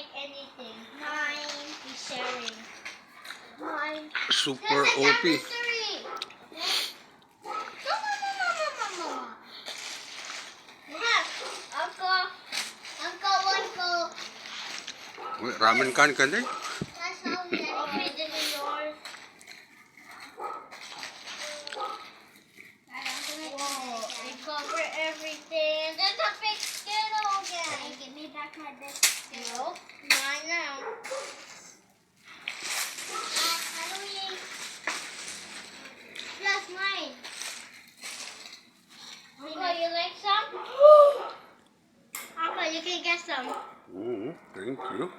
take anything. Mine is sharing. Mine. Super This is our OP. mystery. No. Look, Uncle. Wait, ramen kan ka din? That's how we open it in yours. Whoa, they cover everything. There's a big Skittle again. Give me back my big Skittle. Mine now. How do we... Plus mine. Uncle, you like some? Uncle, you can get some. Thank you.